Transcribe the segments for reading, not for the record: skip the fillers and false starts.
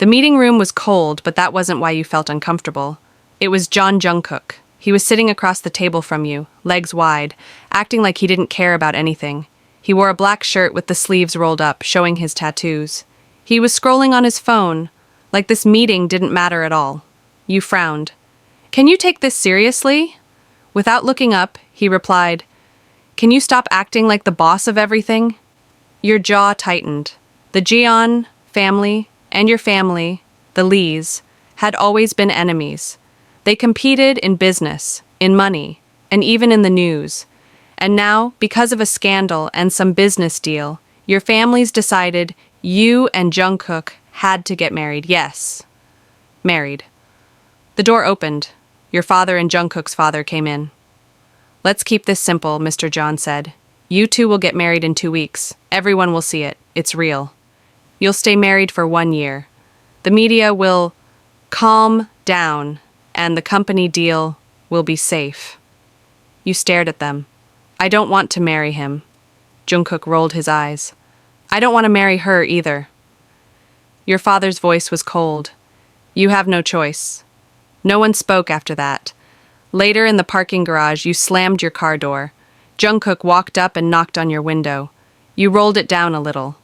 The meeting room was cold, but that wasn't why you felt uncomfortable. It was Jungkook. He was sitting across the table from you, legs wide, acting like he didn't care about anything. He wore a black shirt with the sleeves rolled up, showing his tattoos. He was scrolling on his phone, like this meeting didn't matter at all. You frowned. "Can you take this seriously?" Without looking up, he replied, "Can you stop acting like the boss of everything?" Your jaw tightened. The Jeon family and your family, the Lees, had always been enemies. They competed in business, in money, and even in the news. And now, because of a scandal and some business deal, your families decided you and Jungkook had to get married. Yes, married. The door opened. Your father and Jungkook's father came in. "Let's keep this simple," Mr. John said. "You two will get married in 2 weeks. Everyone will see it. It's real. You'll stay married for 1 year. The media will calm down, and the company deal will be safe." You stared at them. "I don't want to marry him." Jungkook rolled his eyes. "I don't want to marry her either." Your father's voice was cold. "You have no choice." No one spoke after that. Later in the parking garage, you slammed your car door. Jungkook walked up and knocked on your window. You rolled it down a little.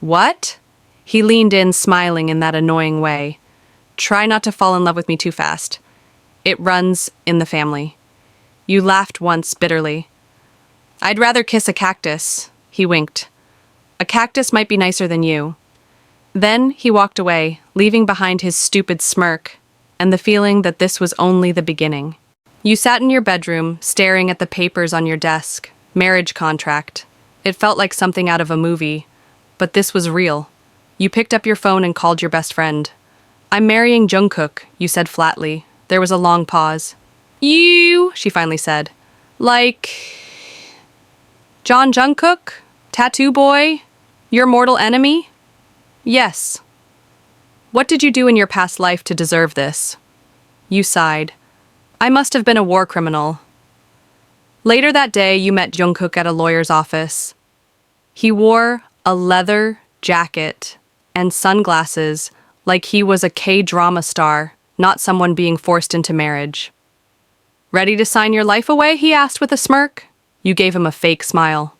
"What?" He leaned in, smiling in that annoying way. "Try not to fall in love with me too fast. It runs in the family." You laughed once bitterly. "I'd rather kiss a cactus." He winked. "A cactus might be nicer than you." Then he walked away, leaving behind his stupid smirk and the feeling that this was only the beginning. You sat in your bedroom, staring at the papers on your desk. Marriage contract. It felt like something out of a movie, but this was real. You picked up your phone and called your best friend. "I'm marrying Jungkook," you said flatly. There was a long pause. "You," she finally said. "Like... John Jungkook? Tattoo boy? Your mortal enemy?" "Yes." "What did you do in your past life to deserve this?" You sighed. "I must have been a war criminal." Later that day, you met Jungkook at a lawyer's office. He wore a leather jacket and sunglasses like he was a K-drama star, not someone being forced into marriage. "Ready to sign your life away?" he asked with a smirk. You gave him a fake smile.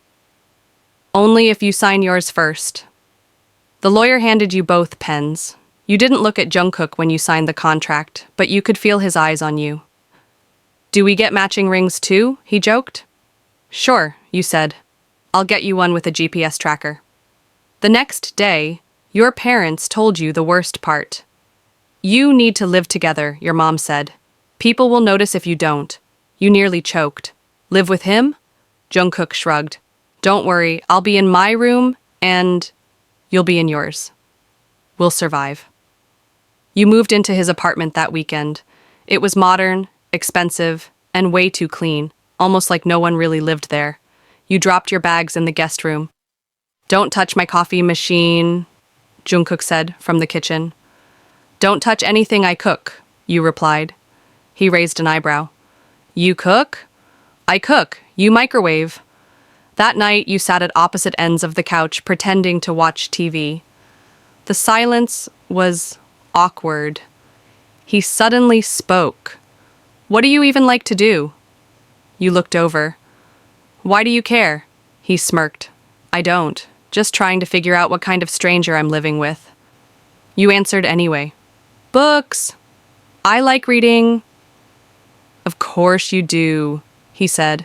"Only if you sign yours first." The lawyer handed you both pens. You didn't look at Jungkook when you signed the contract, but you could feel his eyes on you. "Do we get matching rings too?" he joked. "Sure," you said. "I'll get you one with a GPS tracker." The next day, your parents told you the worst part. "You need to live together," your mom said. "People will notice if you don't." You nearly choked. "Live with him?" Jungkook shrugged. "Don't worry, I'll be in my room, and you'll be in yours. We'll survive." You moved into his apartment that weekend. It was modern, expensive, and way too clean, almost like no one really lived there. You dropped your bags in the guest room. "Don't touch my coffee machine," Jungkook said from the kitchen. "Don't touch anything I cook," you replied. He raised an eyebrow. "You cook?" "I cook. You microwave." That night, you sat at opposite ends of the couch, pretending to watch TV. The silence was awkward. He suddenly spoke. "What do you even like to do?" You looked over. "Why do you care?" He smirked. "I don't. Just trying to figure out what kind of stranger I'm living with." You answered anyway. "Books. I like reading." "Of course you do," he said.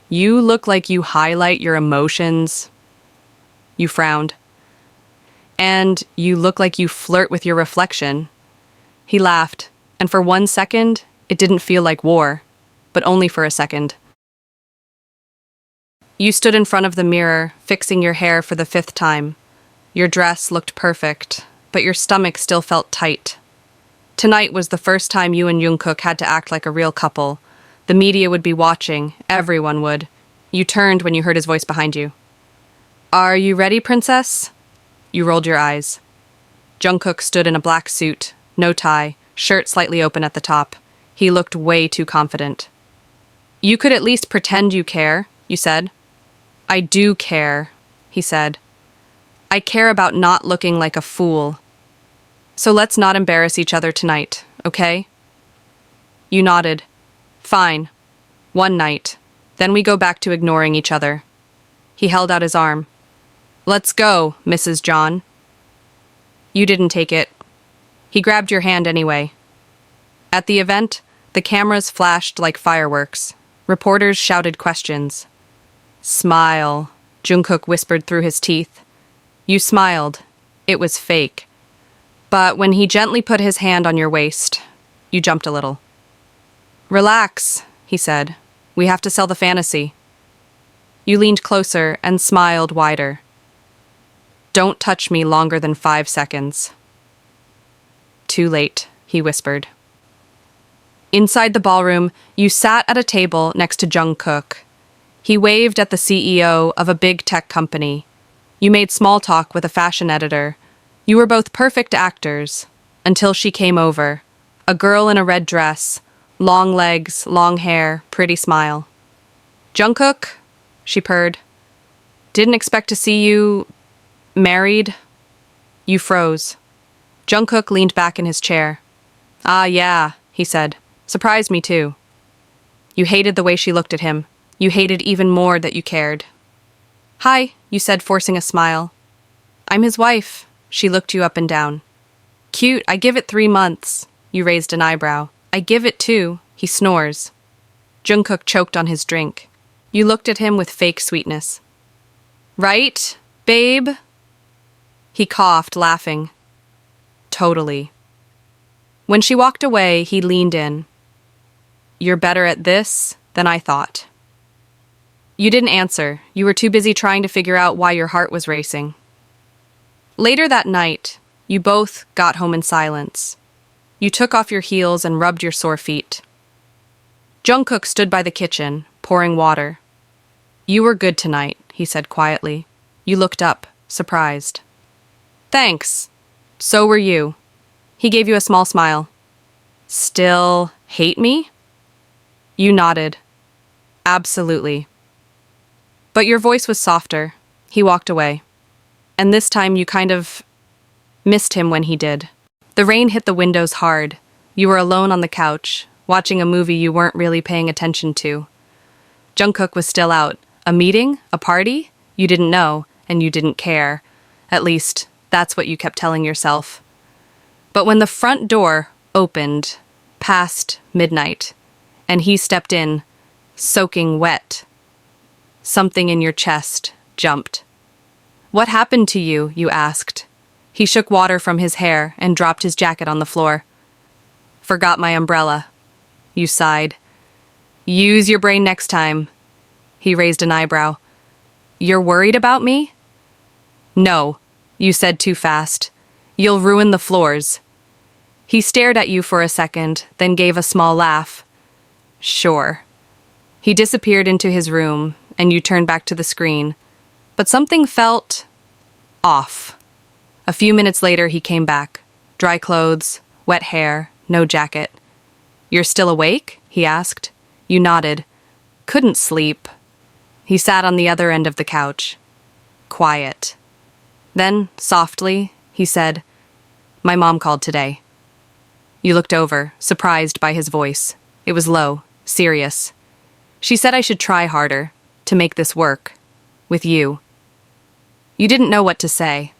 "You look like you highlight your emotions." You frowned. "And you look like you flirt with your reflection." He laughed, and for 1 second, it didn't feel like war, but only for a second. You stood in front of the mirror, fixing your hair for the 5th time. Your dress looked perfect, but your stomach still felt tight. Tonight was the first time you and Jungkook had to act like a real couple. The media would be watching, everyone would. You turned when you heard his voice behind you. "Are you ready, princess?" You rolled your eyes. Jungkook stood in a black suit, no tie, shirt slightly open at the top. He looked way too confident. "You could at least pretend you care," you said. "I do care," he said. "I care about not looking like a fool." So let's not embarrass each other tonight, okay? You nodded. Fine. One night. Then we go back to ignoring each other. He held out his arm. Let's go, Mrs. John. You didn't take it. He grabbed your hand anyway. At the event, the cameras flashed like fireworks. Reporters shouted questions. Smile, Jungkook whispered through his teeth. You smiled. It was fake. But when he gently put his hand on your waist, you jumped a little. Relax, he said. We have to sell the fantasy. You leaned closer and smiled wider. Don't touch me longer than 5 seconds. Too late, he whispered. Inside the ballroom, you sat at a table next to Jungkook. He waved at the CEO of a big tech company. You made small talk with a fashion editor. You were both perfect actors, until she came over. A girl in a red dress, long legs, long hair, pretty smile. Jungkook, she purred. Didn't expect to see you... married? You froze. Jungkook leaned back in his chair. Ah, yeah, he said. Surprised me too. You hated the way she looked at him. You hated even more that you cared. Hi, you said, forcing a smile. I'm his wife. She looked you up and down. Cute, I give it 3 months. You raised an eyebrow. I give it 2. He snores. Jungkook choked on his drink. You looked at him with fake sweetness. Right, babe? He coughed, laughing. Totally. When she walked away, he leaned in. You're better at this than I thought. You didn't answer. You were too busy trying to figure out why your heart was racing. Later that night, you both got home in silence. You took off your heels and rubbed your sore feet. Jungkook stood by the kitchen, pouring water. You were good tonight, he said quietly. You looked up, surprised. Thanks. So were you. He gave you a small smile. Still hate me? You nodded. Absolutely. But your voice was softer. He walked away. And this time you kind of missed him when he did. The rain hit the windows hard. You were alone on the couch, watching a movie you weren't really paying attention to. Jungkook was still out. A meeting? A party? You didn't know, and you didn't care. At least, that's what you kept telling yourself. But when the front door opened, past midnight, and he stepped in, soaking wet, something in your chest jumped. What happened to you? You asked. He shook water from his hair and dropped his jacket on the floor. Forgot my umbrella. You sighed. Use your brain next time. He raised an eyebrow. You're worried about me? No, you said too fast. You'll ruin the floors. He stared at you for a second, then gave a small laugh. Sure. He disappeared into his room, and you turned back to the screen. But something felt off. A few minutes later, he came back. Dry clothes, wet hair, no jacket. You're still awake? He asked. You nodded. Couldn't sleep. He sat on the other end of the couch. Quiet. Then, softly, he said, My mom called today. You looked over, surprised by his voice. It was low, serious. She said I should try harder, to make this work. With you. You didn't know what to say.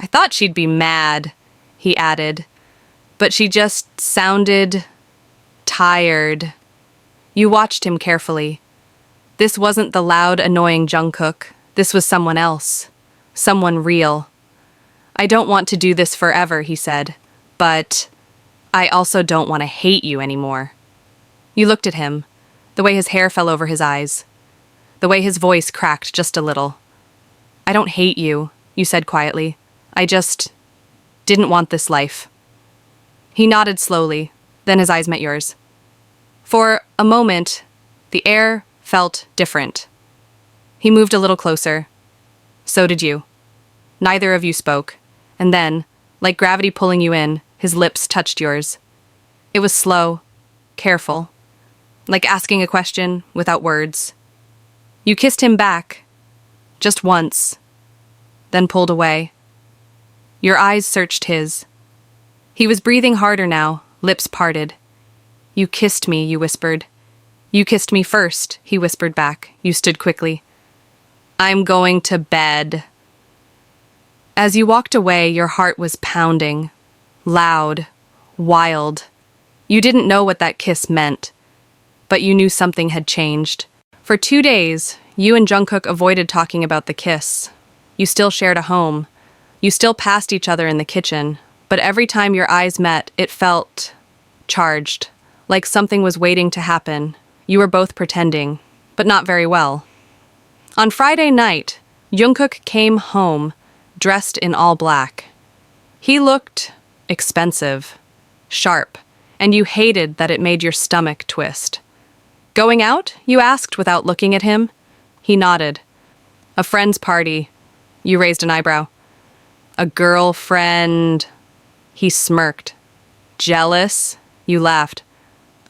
I thought she'd be mad, he added. But she just sounded tired. You watched him carefully. This wasn't the loud, annoying Jungkook. This was someone else. Someone real. I don't want to do this forever, he said. But I also don't want to hate you anymore. You looked at him, the way his hair fell over his eyes, the way his voice cracked just a little. I don't hate you, you said quietly. I just didn't want this life. He nodded slowly, then his eyes met yours. For a moment, the air felt different. He moved a little closer. So did you. Neither of you spoke, and then, like gravity pulling you in, his lips touched yours. It was slow, careful, like asking a question without words. You kissed him back, just once, then pulled away. Your eyes searched his. He was breathing harder now, lips parted. You kissed me, you whispered. You kissed me first, he whispered back. You stood quickly. I'm going to bed. As you walked away, your heart was pounding. Loud. Wild. You didn't know what that kiss meant, but you knew something had changed. For 2 days, you and Jungkook avoided talking about the kiss. You still shared a home. You still passed each other in the kitchen, but every time your eyes met, it felt charged, like something was waiting to happen. You were both pretending, but not very well. On Friday night, Jungkook came home, dressed in all black. He looked expensive, sharp, and you hated that it made your stomach twist. Going out? You asked without looking at him. He nodded. A friend's party. You raised an eyebrow. A girlfriend. He smirked. Jealous? You laughed.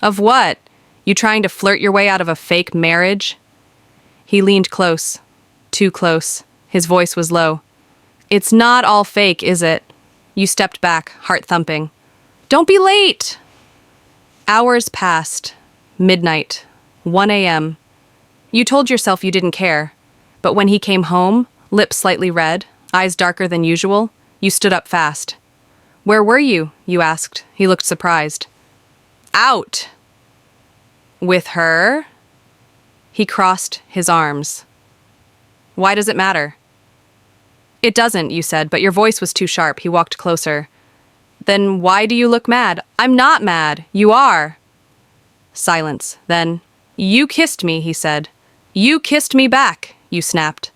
Of what? You trying to flirt your way out of a fake marriage? He leaned close. Too close. His voice was low. It's not all fake, is it? You stepped back, heart thumping. Don't be late! Hours passed. Midnight. 1 a.m. You told yourself you didn't care, but when he came home, lips slightly red, eyes darker than usual, you stood up fast. Where were you? You asked. He looked surprised. Out! With her? He crossed his arms. Why does it matter? It doesn't, you said, but your voice was too sharp. He walked closer. Then why do you look mad? I'm not mad. You are. Silence. Then, you kissed me, he said. You kissed me back, you snapped.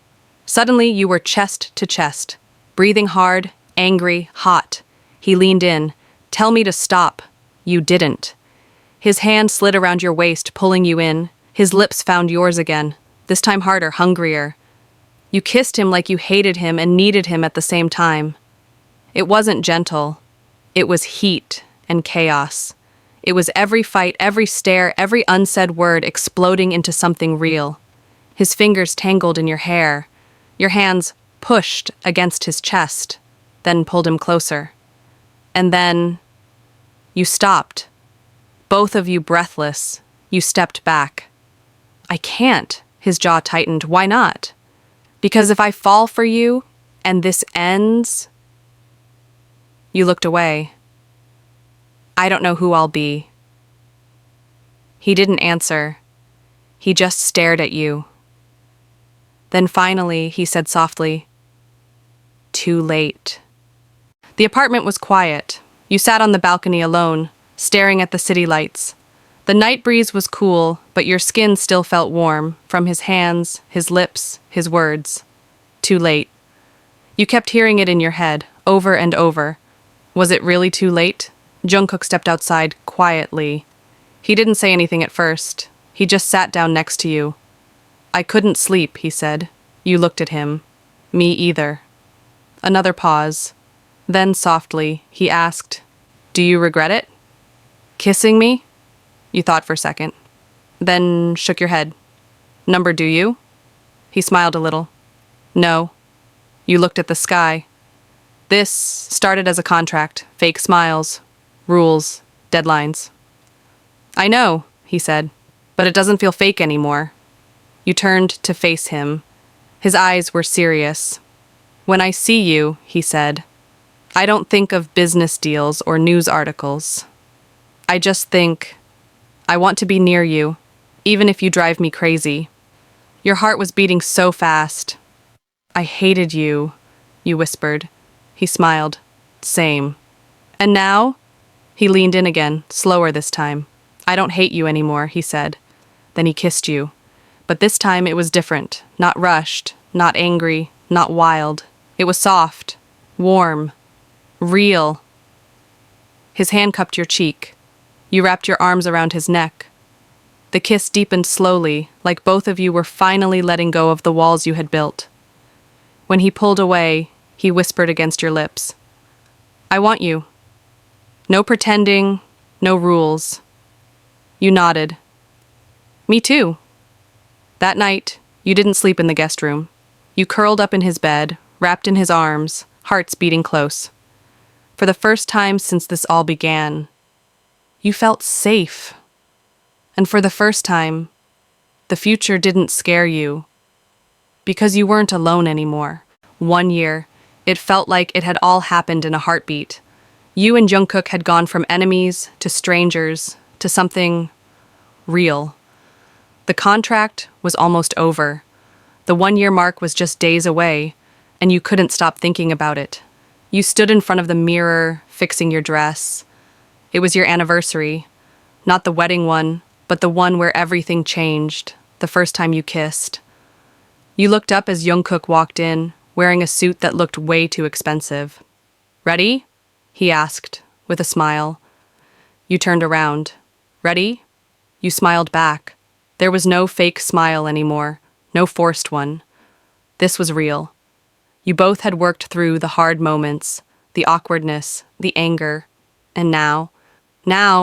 Suddenly, you were chest to chest, breathing hard, angry, hot. He leaned in. Tell me to stop. You didn't. His hand slid around your waist, pulling you in. His lips found yours again, this time harder, hungrier. You kissed him like you hated him and needed him at the same time. It wasn't gentle. It was heat and chaos. It was every fight, every stare, every unsaid word exploding into something real. His fingers tangled in your hair. Your hands pushed against his chest, then pulled him closer. And then you stopped. Both of you breathless. You stepped back. I can't. His jaw tightened. Why not? Because if I fall for you, and this ends... You looked away. I don't know who I'll be. He didn't answer. He just stared at you. Then finally, he said softly, Too late. The apartment was quiet. You sat on the balcony alone, staring at the city lights. The night breeze was cool, but your skin still felt warm, from his hands, his lips, his words. Too late. You kept hearing it in your head, over and over. Was it really too late? Jungkook stepped outside quietly. He didn't say anything at first. He just sat down next to you. I couldn't sleep, he said. You looked at him. Me either. Another pause. Then softly, he asked, Do you regret it? Kissing me? You thought for a second. Then shook your head. Number, do you? He smiled a little. No. You looked at the sky. This started as a contract. Fake smiles. Rules. Deadlines. I know, he said, but it doesn't feel fake anymore. You turned to face him. His eyes were serious. When I see you, he said, I don't think of business deals or news articles. I just think, I want to be near you, even if you drive me crazy. Your heart was beating so fast. I hated you, you whispered. He smiled. Same. And now? He leaned in again, slower this time. I don't hate you anymore, he said. Then he kissed you. But this time it was different, not rushed, not angry, not wild. It was soft, warm, real. His hand cupped your cheek. You wrapped your arms around his neck. The kiss deepened slowly, like both of you were finally letting go of the walls you had built. When he pulled away, he whispered against your lips, I want you. No pretending, no rules. You nodded. Me too. That night, you didn't sleep in the guest room. You curled up in his bed, wrapped in his arms, hearts beating close. for the first time since this all began. You felt safe. And for the first time, the future didn't scare you because you weren't alone anymore. 1 year, it felt like it had all happened in a heartbeat. You and Jungkook had gone from enemies to strangers to something real. The contract was almost over. The 1 year mark was just days away, and you couldn't stop thinking about it. You stood in front of the mirror, fixing your dress. It was your anniversary. Not the wedding one, but the one where everything changed, the first time you kissed. You looked up as Jungkook walked in, wearing a suit that looked way too expensive. "Ready?" he asked, with a smile. You turned around. "Ready?" You smiled back. There was no fake smile anymore, no forced one. This was real. You both had worked through the hard moments, the awkwardness, the anger, and now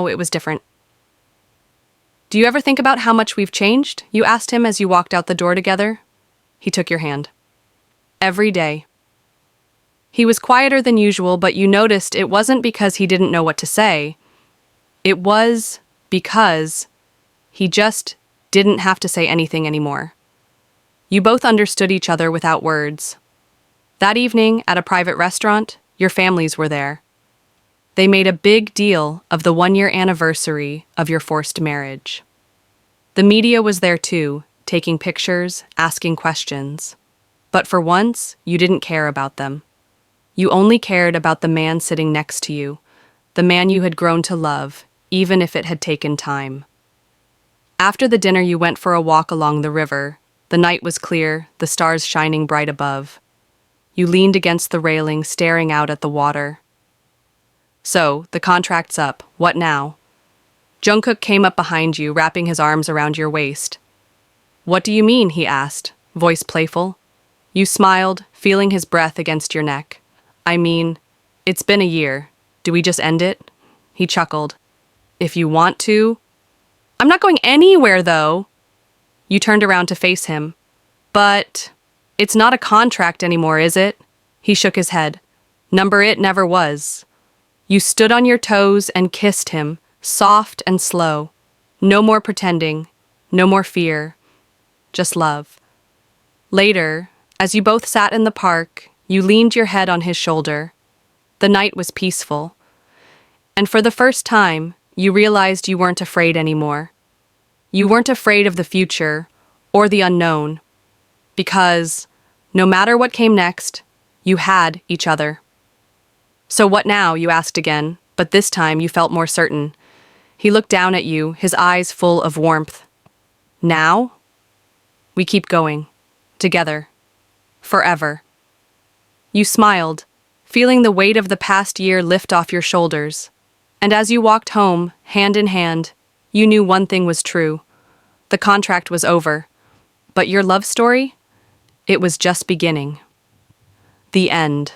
it was different. "Do you ever think about how much we've changed?" you asked him as you walked out the door together. He took your hand. "Every day." He was quieter than usual, but you noticed it wasn't because he didn't know what to say. It was because he just didn't have to say anything anymore. You both understood each other without words. That evening, at a private restaurant, your families were there. They made a big deal of the 1 year anniversary of your forced marriage. The media was there too, taking pictures, asking questions. But for once, you didn't care about them. You only cared about the man sitting next to you, the man you had grown to love, even if it had taken time. After the dinner, you went for a walk along the river. The night was clear, the stars shining bright above. You leaned against the railing, staring out at the water. "So, the contract's up. What now?" Jungkook came up behind you, wrapping his arms around your waist. "What do you mean?" he asked, voice playful. You smiled, feeling his breath against your neck. "I mean, it's been a year. Do we just end it?" He chuckled. "If you want to." "I'm not going anywhere, though." You turned around to face him. "But it's not a contract anymore, is it?" He shook his head. "Number it never was." You stood on your toes and kissed him, soft and slow. No more pretending, no more fear, just love. Later, as you both sat in the park, you leaned your head on his shoulder. The night was peaceful. And for the first time, you realized you weren't afraid anymore. You weren't afraid of the future or the unknown, because no matter what came next, you had each other. "So what now?" you asked again, but this time you felt more certain. He looked down at you, his eyes full of warmth. "Now? We keep going. Together. Forever." You smiled, feeling the weight of the past year lift off your shoulders. And as you walked home, hand in hand, you knew one thing was true. The contract was over. But your love story? It was just beginning. The end.